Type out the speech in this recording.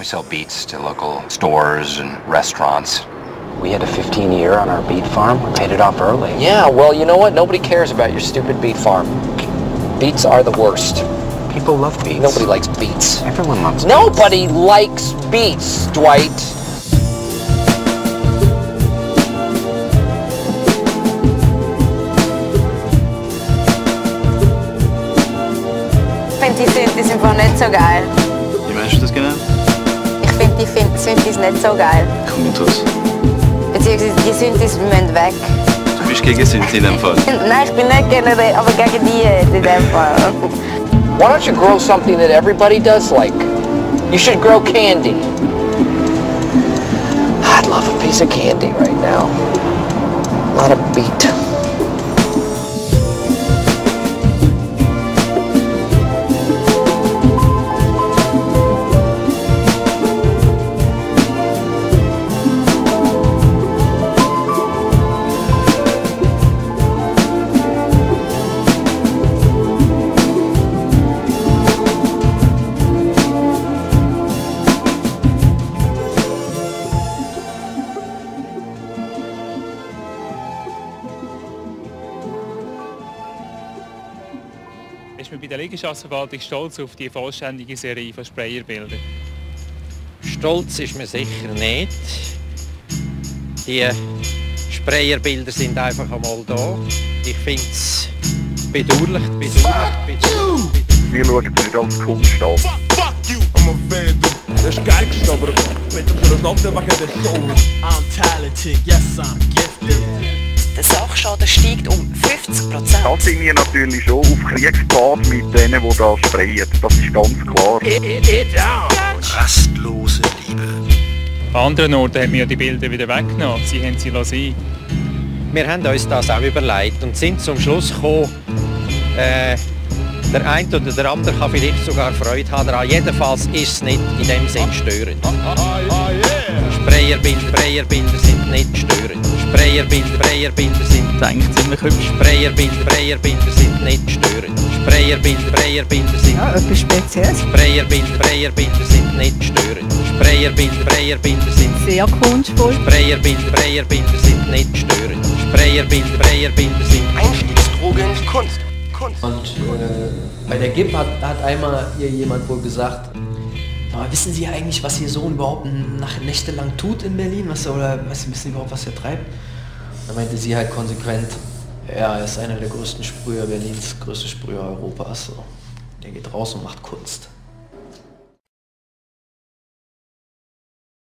We sell beets to local stores and restaurants. We had a 15-year on our beet farm. We paid it off early. Yeah, well, you know what? Nobody cares about your stupid beet farm. Beets are the worst. People love beets. Nobody likes beets. Everyone loves beets. Nobody likes beets, Dwight. Ich finde die Synthes einfach nicht so geil. Wie meinst du das genau? Ich finde die Synthes nicht so geil. Komm mit was. Beziehungsweise die Synthes müssen weg. Du bist gegen Synthi in dem Fall? Nein, ich bin nicht generell, aber gegen die in dem Fall. Why don't you grow something that everybody does like? You should grow candy. I'd love a piece of candy right now. Not a beet. Ist man bei der Liegenschaftsverwaltung stolz auf die vollständige Serie von Sprayerbildern? Stolz ist man sicher nicht. Die Sprayerbilder sind einfach einmal da. Ich finde es bedauerlich. Wir schauen nicht als Kunst an. Das ist geil, aber wenn du das noch wegen der Show. I'm talented, yes I'm gifted. Der Sachschaden steigt um 50%. Da sind wir natürlich schon auf Kriegspfad mit denen, die da sprayen. Das ist ganz klar. Rastlose Liebe. An anderen Orten haben wir die Bilder wieder weggenommen. Sie haben sie lassen. Wir haben uns das auch überlegt und sind zum Schluss gekommen, der eine oder der andere kann vielleicht sogar Freude haben daran. Jedenfalls ist es nicht in dem Sinn störend. Sprayerbilder sind nicht störend. Sprayerbilder sind Eigentlich ziemlich hübsch. Sprayerbilder sind nicht störend. Sprayerbilder sind ja, etwas Spezielles. Sprayerbilder sind nicht störend. Sprayerbilder sind sehr kunstvoll. Sprayerbilder sind nicht störend. Sprayerbilder sind Einstiegsdroge in Kunst. Und bei der GIP hat einmal hier jemand wohl gesagt, aber wissen Sie eigentlich, was Ihr Sohn überhaupt nächtelang tut in Berlin? Wissen Sie überhaupt, was er treibt? Da meinte sie halt konsequent, ja, er ist einer der größten Sprüher Berlins, größte Sprüher Europas. So. Der geht raus und macht Kunst.